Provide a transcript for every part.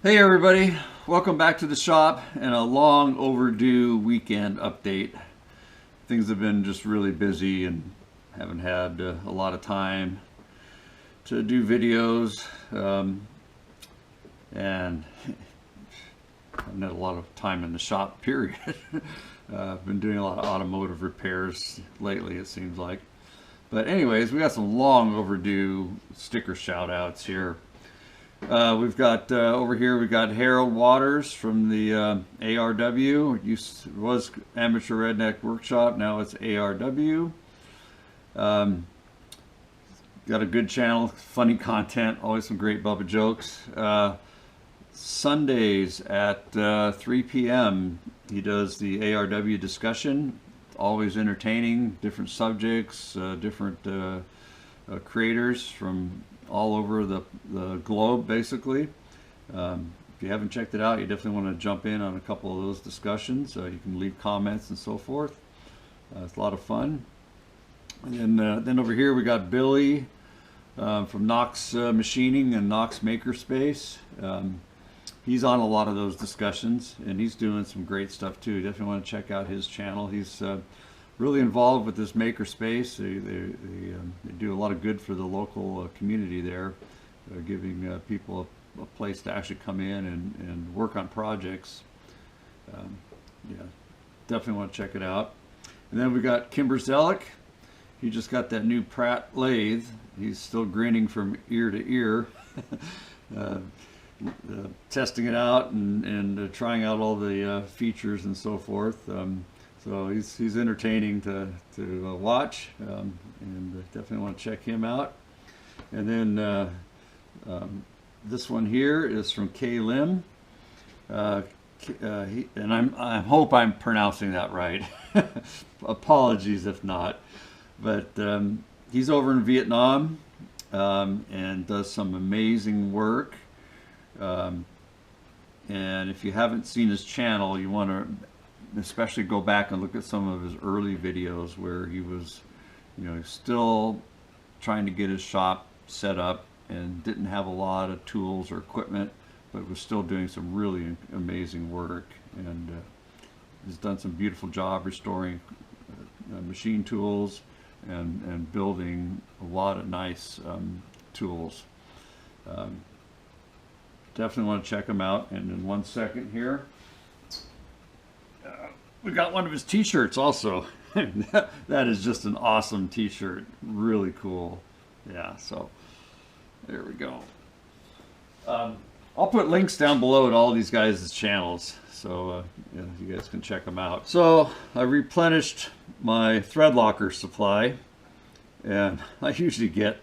Hey everybody, welcome back to the shop and a long overdue weekend update. Things have been just really busy and haven't had a lot of time to do videos, and I haven't had a lot of time in the shop, period. I've been doing a lot of automotive repairs lately, it seems like. But anyways, we got some long overdue sticker shout outs here. We've got over here, we've got Harold Waters from the ARW. It was Amateur Redneck Workshop, now it's ARW. Got a good channel, funny content, always some great Bubba jokes. Sundays at 3 p.m. he does the ARW discussion, always entertaining, different subjects, different creators from all over the globe, basically. If you haven't checked it out, you definitely want to jump in on a couple of those discussions. You can leave comments and so forth. It's a lot of fun. And then over here we got Billy from Knox Machining and Knox Makerspace. He's on a lot of those discussions, and he's doing some great stuff too. Definitely want to check out his channel. He's really involved with this makerspace. They do a lot of good for the local community there, giving people a place to actually come in and work on projects. Yeah, definitely want to check it out. And then we got Kimberzelik. He just got that new Pratt lathe. He's still grinning from ear to ear. Testing it out and trying out all the features and so forth. So he's entertaining to watch, and definitely want to check him out. And then this one here is from K Lim, and I hope I'm pronouncing that right. Apologies if not, but he's over in Vietnam and does some amazing work. And if you haven't seen his channel, you want to especially go back and look at some of his early videos where he was, still trying to get his shop set up and didn't have a lot of tools or equipment, but was still doing some really amazing work. And he's done some beautiful job restoring machine tools and building a lot of nice tools. Definitely want to check him out. And in 1 second here, we got one of his t-shirts also. That is just an awesome t-shirt, really cool. Yeah, so there we go. I'll put links down below to all these guys' channels, so you guys can check them out. So I replenished my thread locker supply, and I usually get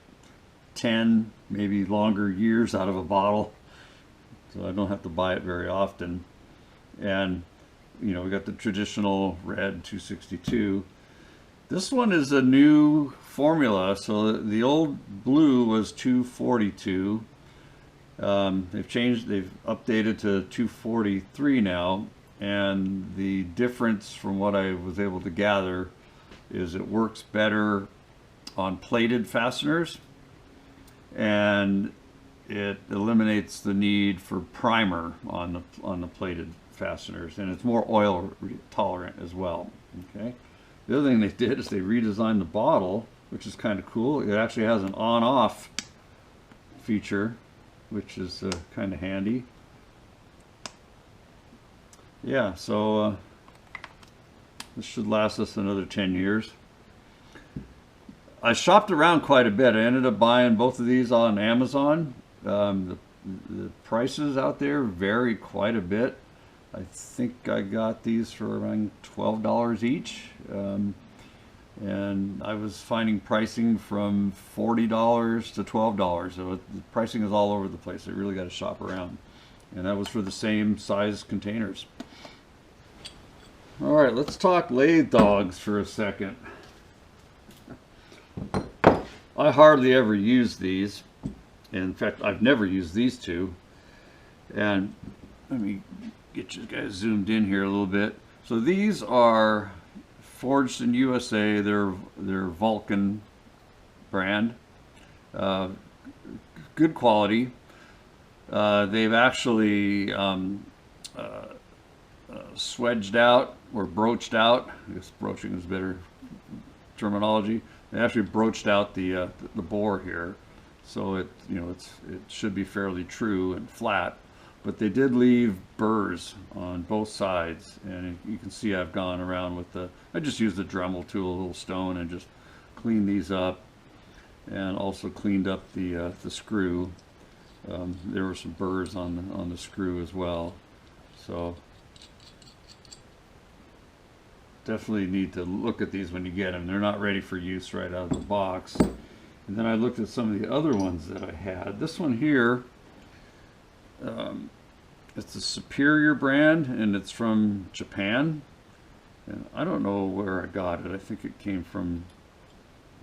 10, maybe longer years out of a bottle, so I don't have to buy it very often. And we got the traditional red 262. This one is a new formula. So the old blue was 242. They've updated to 243 now. And the difference from what I was able to gather is it works better on plated fasteners, and it eliminates the need for primer on the plated fasteners, and it's more oil tolerant as well. Okay. The other thing they did is they redesigned the bottle, which is kind of cool. It actually has an on-off feature, which is kind of handy. Yeah, so this should last us another 10 years. I shopped around quite a bit. I ended up buying both of these on Amazon. The prices out there vary quite a bit. I think I got these for around $12 each, and I was finding pricing from $40 to $12. So the pricing is all over the place. I really got to shop around, and that was for the same size containers. All right, let's talk lathe dogs for a second. I hardly ever use these. In fact, I've never used these two. And let me get you guys zoomed in here a little bit. So these are forged in USA. They're Vulcan brand. Good quality. They've actually swedged out or broached out. I guess broaching is better terminology. They actually broached out the bore here, so it it should be fairly true and flat. But they did leave burrs on both sides, and you can see I've gone around with I just used the Dremel tool, a little stone, and just cleaned these up, and also cleaned up the screw. There were some burrs on the screw as well, so definitely need to look at these when you get them. They're not ready for use right out of the box. And then I looked at some of the other ones that I had. This one here, it's a Superior brand, and it's from Japan. And I don't know where I got it. I think it came from,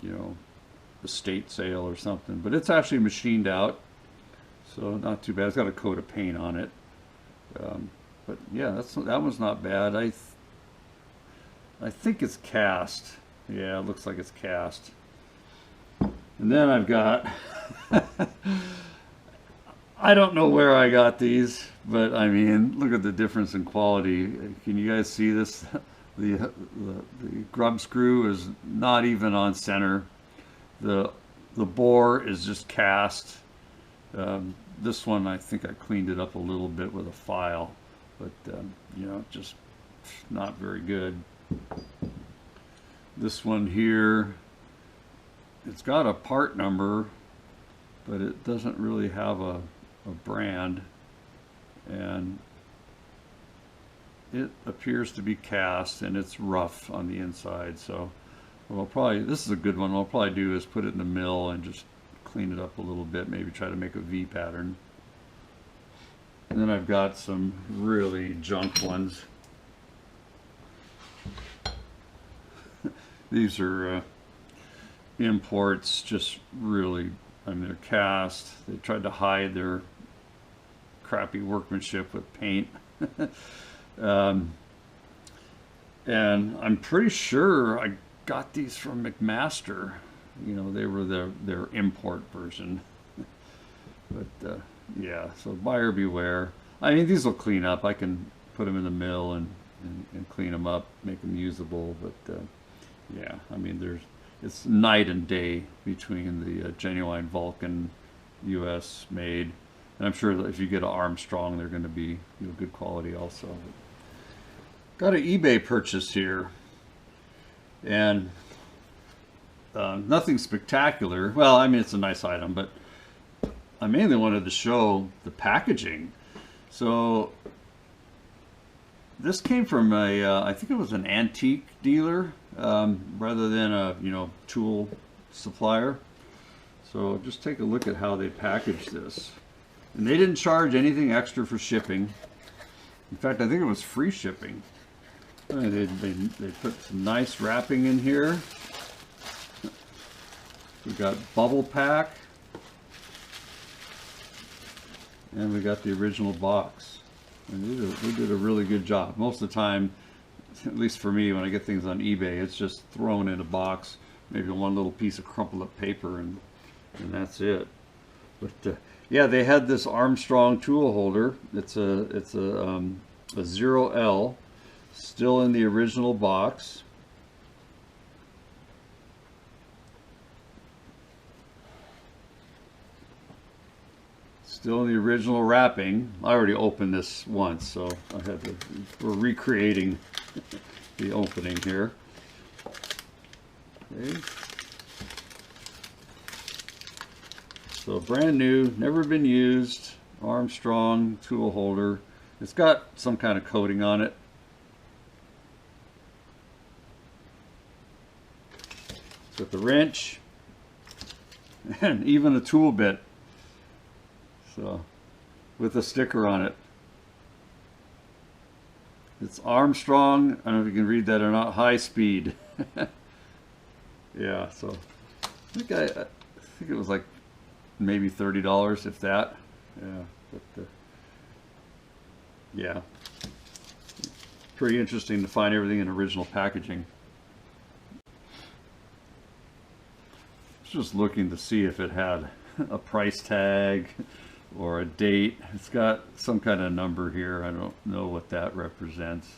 a state sale or something. But it's actually machined out, so not too bad. It's got a coat of paint on it. But yeah, that one's not bad. I think it's cast. Yeah, it looks like it's cast. And then I've got, I don't know where I got these, but I mean, look at the difference in quality. Can you guys see this? The grub screw is not even on center. The bore is just cast. This one, I think I cleaned it up a little bit with a file, but just not very good. This one here, it's got a part number, but it doesn't really have a brand, and it appears to be cast, and it's rough on the inside. So this is a good one. What I'll probably do is put it in the mill and just clean it up a little bit, maybe try to make a V pattern. And then I've got some really junk ones. These are imports, just really, I mean, they're cast. They tried to hide their crappy workmanship with paint. And I'm pretty sure I got these from McMaster. They were their import version. But yeah, so buyer beware. I mean, these will clean up. I can put them in the mill and clean them up, make them usable. But yeah, I mean, it's night and day between the genuine Vulcan U.S. made, and I'm sure that if you get an Armstrong, they're going to be good quality also. Got an eBay purchase here, and nothing spectacular. Well, I mean, it's a nice item, but I mainly wanted to show the packaging. So this came from I think it was an antique dealer, rather than a tool supplier. So just take a look at how they packaged this, and they didn't charge anything extra for shipping. In fact, I think it was free shipping. They put some nice wrapping in here. We got bubble pack, and we got the original box. And they did a really good job. Most of the time, at least for me, when I get things on eBay, it's just thrown in a box, maybe one little piece of crumpled up paper, and that's it. But yeah, they had this Armstrong tool holder. It's a 0L, still in the original box. Still in the original wrapping. I already opened this once, so we're recreating the opening here. Okay. So brand new, never been used, Armstrong tool holder. It's got some kind of coating on it. It's got the wrench and even a tool bit. So, with a sticker on it. It's Armstrong. I don't know if you can read that or not. High speed. Yeah. So, I think it was like maybe $30, if that. Yeah. But yeah, pretty interesting to find everything in original packaging. Just looking to see if it had a price tag or a date. It's got some kind of number here. I don't know what that represents.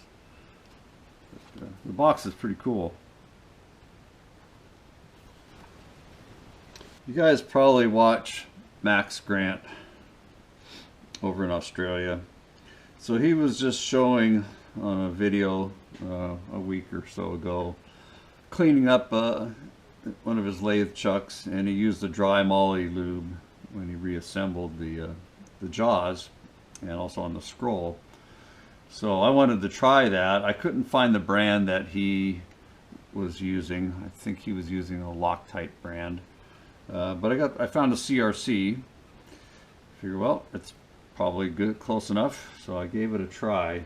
But, the box is pretty cool. You guys probably watch Max Grant over in Australia. So he was just showing on a video a week or so ago, cleaning up one of his lathe chucks, and he used the dry moly lube when he reassembled the jaws and also on the scroll. So I wanted to try that. I couldn't find the brand that he was using. I think he was using a Loctite brand, but I found a CRC. Figure, well, it's probably good, close enough. So I gave it a try.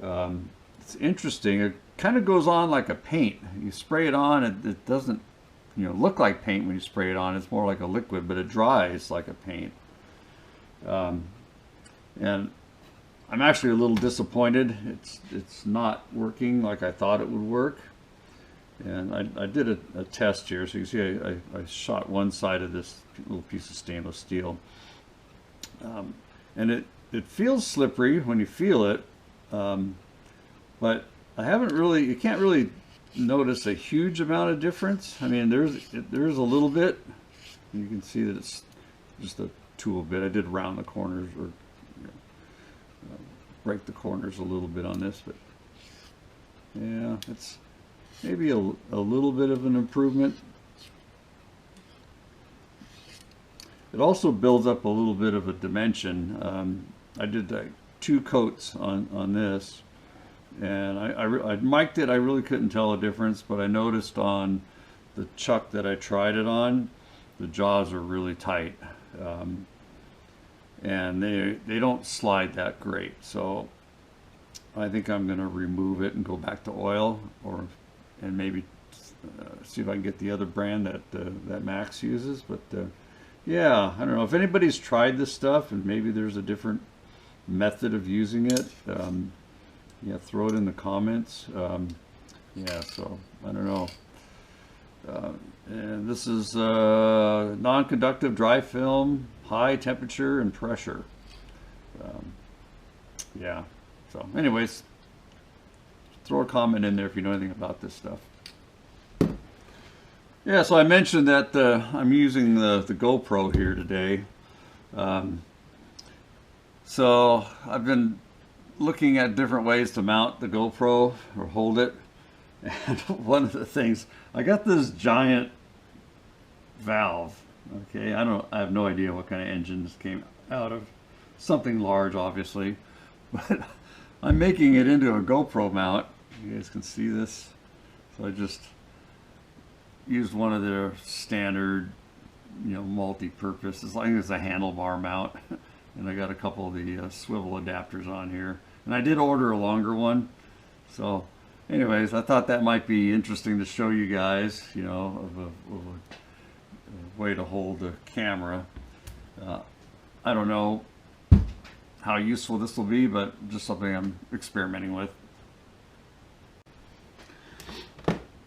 It's interesting. It kind of goes on like a paint. You spray it on, it doesn't, look like paint when you spray it on. It's more like a liquid, but it dries like a paint. And I'm actually a little disappointed. It's not working like I thought it would work. And I did a test here, so you see I shot one side of this little piece of stainless steel. And it feels slippery when you feel it, but you can't really notice a huge amount of difference. I mean, there's a little bit. You can see that it's just a tool bit. I did round the corners, or break the corners a little bit on this, but yeah, it's maybe a little bit of an improvement. It also builds up a little bit of a dimension. I did 2 coats on this, and I mic'd it. I really couldn't tell a difference, but I noticed on the chuck that I tried it on, the jaws are really tight, and they don't slide that great. So I think I'm going to remove it and go back to oil, and maybe see if I can get the other brand that Max uses. But yeah, I don't know if anybody's tried this stuff, and maybe there's a different method of using it. Yeah, throw it in the comments. Yeah, so I don't know. And this is non-conductive dry film, high temperature and pressure. Yeah, so anyways, throw a comment in there if you know anything about this stuff. Yeah, so I mentioned that I'm using the GoPro here today. So I've been looking at different ways to mount the GoPro or hold it. And one of the things, I got this giant valve. Okay, I have no idea what kind of engine this came out of. Something large, obviously. But I'm making it into a GoPro mount. You guys can see this. So I just used one of their standard, multi-purpose. It's like it's a handlebar mount. And I got a couple of the swivel adapters on here. And I did order a longer one. So anyways, I thought that might be interesting to show you guys, of a way to hold the camera. I don't know how useful this will be, but just something I'm experimenting with.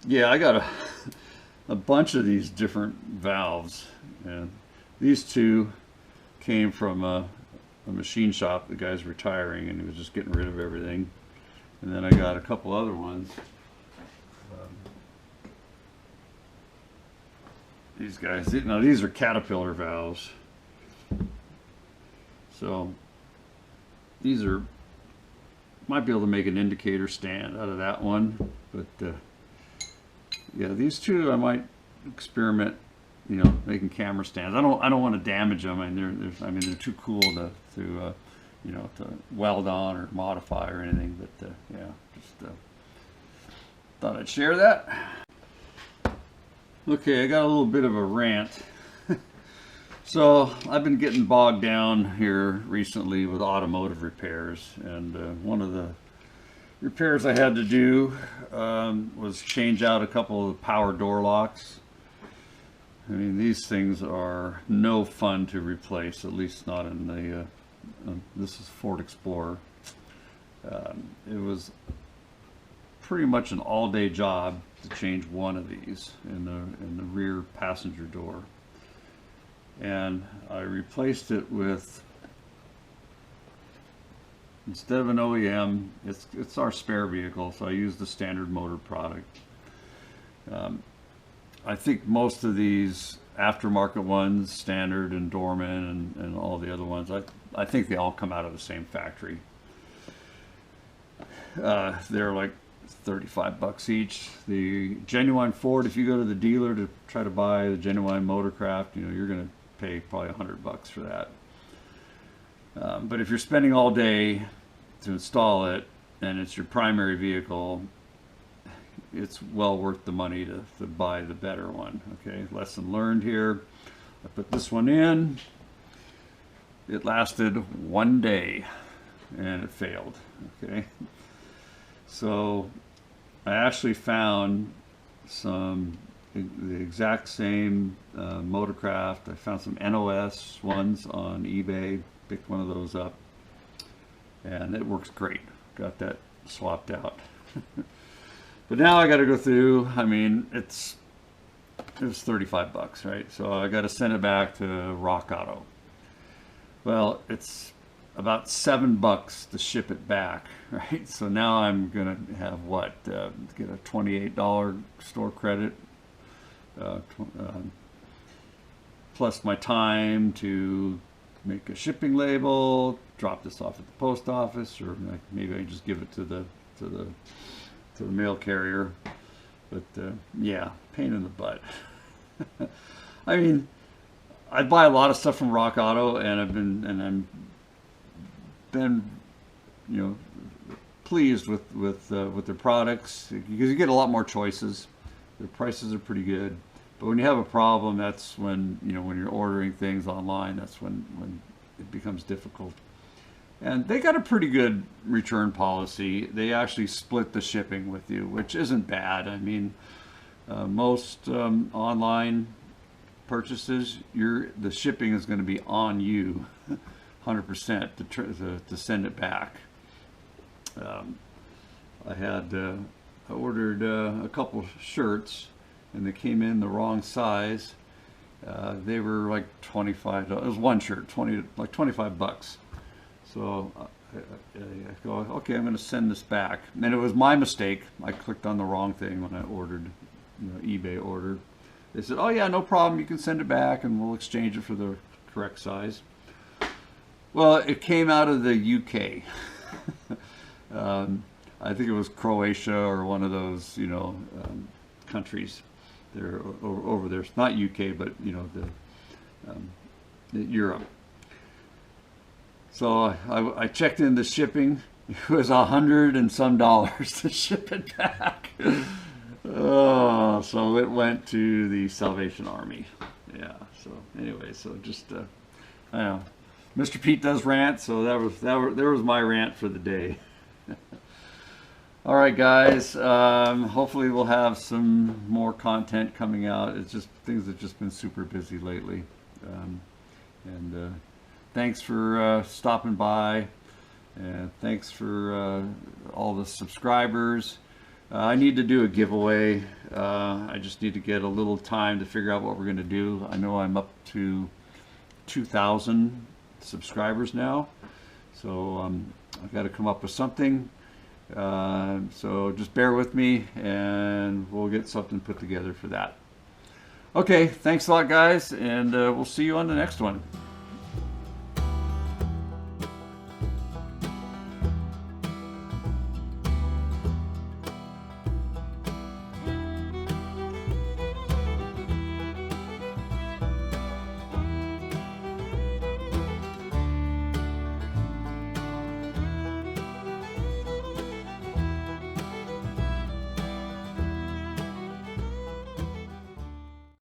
Yeah, I got a bunch of these different valves, and these 2 came from a machine shop. The guy's retiring, and he was just getting rid of everything. And then I got a couple other ones. These guys, now these are Caterpillar valves. So these might be able to make an indicator stand out of that one, but yeah, these 2 I might experiment, making camera stands. I don't want to damage them. I mean, they're too cool to weld on or modify or anything. But yeah, just thought I'd share that. Okay, I got a little bit of a rant. So I've been getting bogged down here recently with automotive repairs, and one of the repairs I had to do was change out a couple of power door locks. I mean, these things are no fun to replace, at least not in the this is Ford Explorer. It was pretty much an all-day job to change one of these in the rear passenger door. and I replaced it with, instead of an OEM, it's our spare vehicle, so I used the standard motor product. I think most of these aftermarket ones, Standard and Dorman and all the other ones, I think they all come out of the same factory. They're like 35 bucks each. The genuine Ford, if you go to the dealer to try to buy the genuine Motorcraft, you know, you're going to pay probably 100 bucks for that. But if you're spending all day to install it and it's your primary vehicle, it's well worth the money to buy the better one. Okay, lesson learned here. I put this one in. It lasted 1 day and it failed. Okay, so I actually found the exact same Motorcraft. I found some NOS ones on eBay, picked one of those up, and it works great. Got that swapped out. But now I got to go through, I mean, it was 35 bucks, right? So I got to send it back to Rock Auto. Well, it's about $7 to ship it back, right? So now I'm gonna have what, get a $28 store credit, plus my time to make a shipping label, drop this off at the post office, or maybe I just give it to the mail carrier. But yeah, pain in the butt. I mean, I buy a lot of stuff from Rock Auto, and I'm you know, pleased with their products, because you get a lot more choices. Their prices are pretty good, but when you have a problem, that's when, you know, when you're ordering things online, that's when it becomes difficult. And they got a pretty good return policy. They actually split the shipping with you, which isn't bad. I mean, most online purchases, the shipping is going to be on you 100% to send it back. I ordered a couple shirts, and they came in the wrong size. They were like $25. It was one shirt, like 25 bucks. So I go, okay, I'm going to send this back. And it was my mistake. I clicked on the wrong thing when I ordered, you know, eBay order. They said, oh yeah, no problem, you can send it back and we'll exchange it for the correct size. Well, it came out of the UK. I think it was Croatia or one of those, you know, countries. They're over there. It's not UK, but, you know, the Europe. So I checked in the shipping. It was $100 and some to ship it back. Oh, so it went to the Salvation Army. Yeah. So anyway, so just I know, Mr. Pete does rant, so there was my rant for the day. All right, guys. Hopefully we'll have some more content coming out. It's just things have just been super busy lately, and thanks for stopping by, and thanks for all the subscribers. I need to do a giveaway. I just need to get a little time to figure out what we're going to do. I know I'm up to 2,000 subscribers now, so I've got to come up with something. So just bear with me, and we'll get something put together for that. Okay, thanks a lot, guys, and we'll see you on the next one.